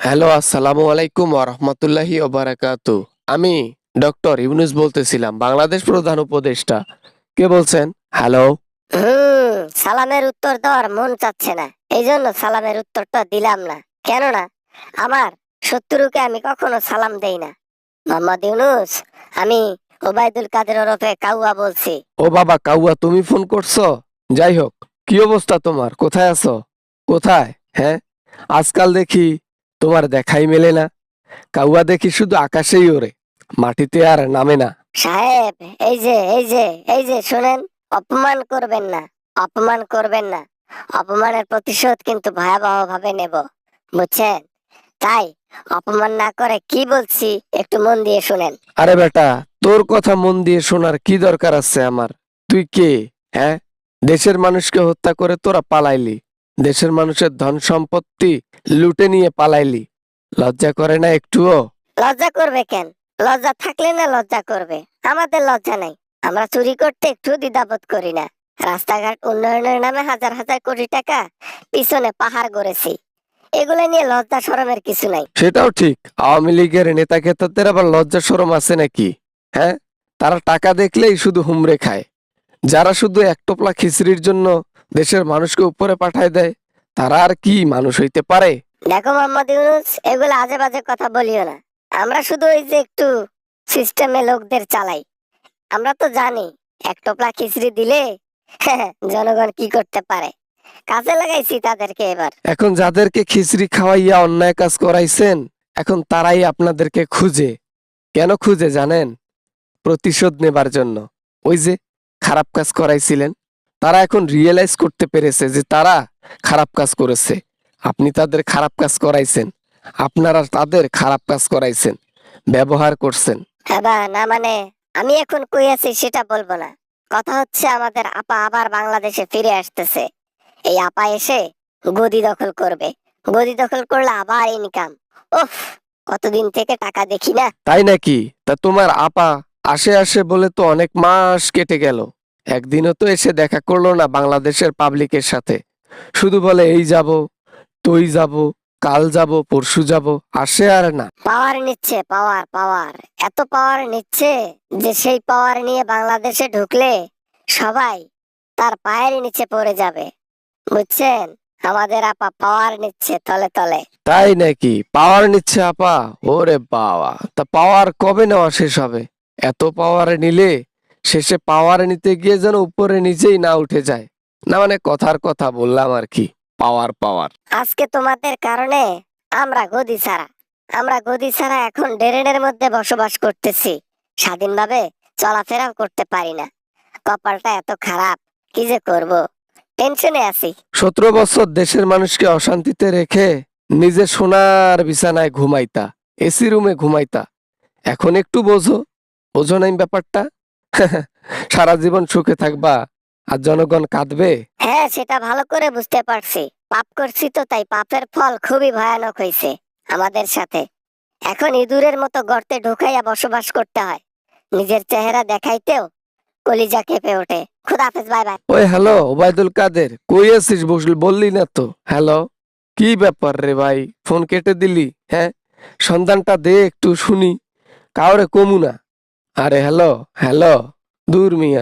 Hello, আসসালামু আলাইকুম ওয়া রাহমাতুল্লাহি ওয়া বারাকাতু। আমি ডক্টর ইউনুস বলতেছিলাম, বাংলাদেশ প্রধান উপদেষ্টা। কে বলছেন? হ্যালো। সালামের উত্তর দেওয়ার মন চাচ্ছে না, এই জন্য সালামের উত্তরটা দিলাম না। কেননা আমার শত্রুকে আমি কখনো সালাম দেই না। মোহাম্মদ ইউনুস, আমি ওবায়দুল কাদের ওরফে কাউয়া বলছি। ও বাবা কাউয়া, তুমি ফোন করছো? যাই হোক, কি অবস্থা তোমার? কোথায় আছো? কোথায়? হ্যাঁ, আজকাল দেখি তোমার দেখাই মেলে না। কাউয়া দেখি শুধু আকাশেই ওড়ে, মাটিতে আর নামে না। সাহেব, এই যে শুনেন, অপমান করবেন না, অপমান করবেন না। অপমানের প্রতিশোধ কিন্তু ভয়াবহ ভাবে নেব, বুঝছেন? তাই অপমান না করে কি বলছি একটু মন দিয়ে শুনেন। আরে বেটা, তোর কথা মন দিয়ে শোনার কি দরকার আছে আমার? তুই কে? হ্যাঁ, দেশের মানুষকে হত্যা করে তোরা পালাইলি, দেশের মানুষের ধন সম্পত্তি লুটে নিয়ে পালাইলি। লজ্জা করে না একটুও? লজ্জা করবে কেন? লজ্জা থাকলে না লজ্জা করবে? আমাদের লজ্জা নাই। আমরা চুরি করতে একটু দ্বিধাবোধ করি না। রাস্তাঘাট উন্নয়নের নামে হাজার হাজার কোটি টাকা পিছনে পাহাড় গড়েছি। এগুলো নিয়ে লজ্জা শরমের কিছু নাই। সেটাও ঠিক, আওয়ামী লীগের নেতা খেতাদের আবার লজ্জা শরম আছে নাকি? হ্যাঁ, তারা টাকা দেখলেই শুধু হুমড়ে খায়। যারা শুধু এক টোপলা খিচড়ির জন্য দেশের মানুষকে উপরে পাঠায় দেয়, তারা আর কি মানুষ হইতে পারে? দেখো মোহাম্মদ ইউনুস, এগুলো আজে বাজে কথা বলিও না। আমরা শুধু ওই যে একটু সিস্টেমে লোকদের চালাই। আমরা তো জানি এক টোপলা খিচড়ি দিলে জনগণ কি করতে পারে। কাজে লাগাইছি তাদেরকে এবার। এখন যাদেরকে খিচড়ি খাওয়াইয়া অন্যায় কাজ করাইছেন, এখন তারাই আপনাদেরকে খুঁজে। কেন খুঁজে জানেন? প্রতিশোধ নেবার জন্য। ওই যে খারাপ কাজ করাইছিলেন, তারা এখন রিয়েলাইজ করতে পেরেছে যে তারা খারাপ কাজ করেছে। আপনি তাদের খারাপ কাজ করাইছেন, আপনারা তাদের খারাপ কাজ করাইছেন, ব্যবহার করছেন। হ্যাঁ না, মানে আমি এখন কই আছি সেটা বলবো না। কথা হচ্ছে আমাদের আপা আবার বাংলাদেশে ফিরে আসতেছে। এই আপা এসে গদি দখল করবে। গদি দখল করলে আবার ইনকাম। উফ, কতদিন থেকে টাকা দেখি না। তাই নাকি? তা তোমার আপা আসে আসে বলে তো অনেক মাস কেটে গেল, একদিনও তো এসে দেখা করলো না বাংলাদেশের পাবলিকের সাথে। শুধু বলে এই যাব, তুই যাব, কাল যাব, পরশু যাব, আসে আর না। পাওয়ার নিচ্ছে, পাওয়ার পাওয়ার। এত পাওয়ার নিচ্ছে যে সেই পাওয়ার নিয়ে বাংলাদেশে ঢুকলে সবাই তার পায়ের নিচে পড়ে যাবে, বুঝছেন? আমাদের আপা পাওয়ার নিচ্ছে তলে তলে। তাই নাকি? পাওয়ার নিচ্ছে আপা? ওরে বাবা, তা পাওয়ার কবে নেওয়া শেষ হবে? এত পাওয়ার নিলে শেষে পাওয়ার নিতে গিয়ে যেন উপরে নিচেই না উঠে যায়। না মানে কথার কথা বললাম আর কি। পাওয়ার পাওয়ার। আজকে তোমাদের কারণে আমরা গদি ছাড়া, আমরা গদি ছাড়া এখন ড্রেনের মধ্যে বসবাস করতেছি। স্বাধীনভাবে চলাফেরাও করতে পারি না। কপালটা এত খারাপ, কি যে করব, টেনশনে আছি। 17 বছর দেশের মানুষকে অশান্তিতে রেখে নিজে সোনার বিছানায় ঘুমাইতা, এসি রুমে ঘুমাইতা। এখন একটু বোঝো, বোঝো নাই ব্যাপারটা? সারা জীবন সুখে থাকবা আর জনগণ কাঁদবে। হ্যাঁ, সেটা ভালো করে বুঝতে পারছি। পাপ করছি তো, তাই পাপের ফল খুবই ভয়ানক হয়েছে আমাদের সাথে। এখন ইঁদুরের মতো গর্তে ঢুকাইয়া বসবাস করতে হয়। নিজের চেহারা দেখাইতেও কলিজা কেঁপে ওঠে। খুদাহাফেজ, বাই বাই। ওই হ্যালো, ওবায়দুল কাদের, কই আছিস? বললি না তো। হ্যালো, কি ব্যাপার রে ভাই, ফোন কেটে দিলি? হ্যাঁ, সন্ধানটা দে একটু শুনি, কাউরে কমু না। আরে হ্যালো, হ্যালো, দূর মিয়া।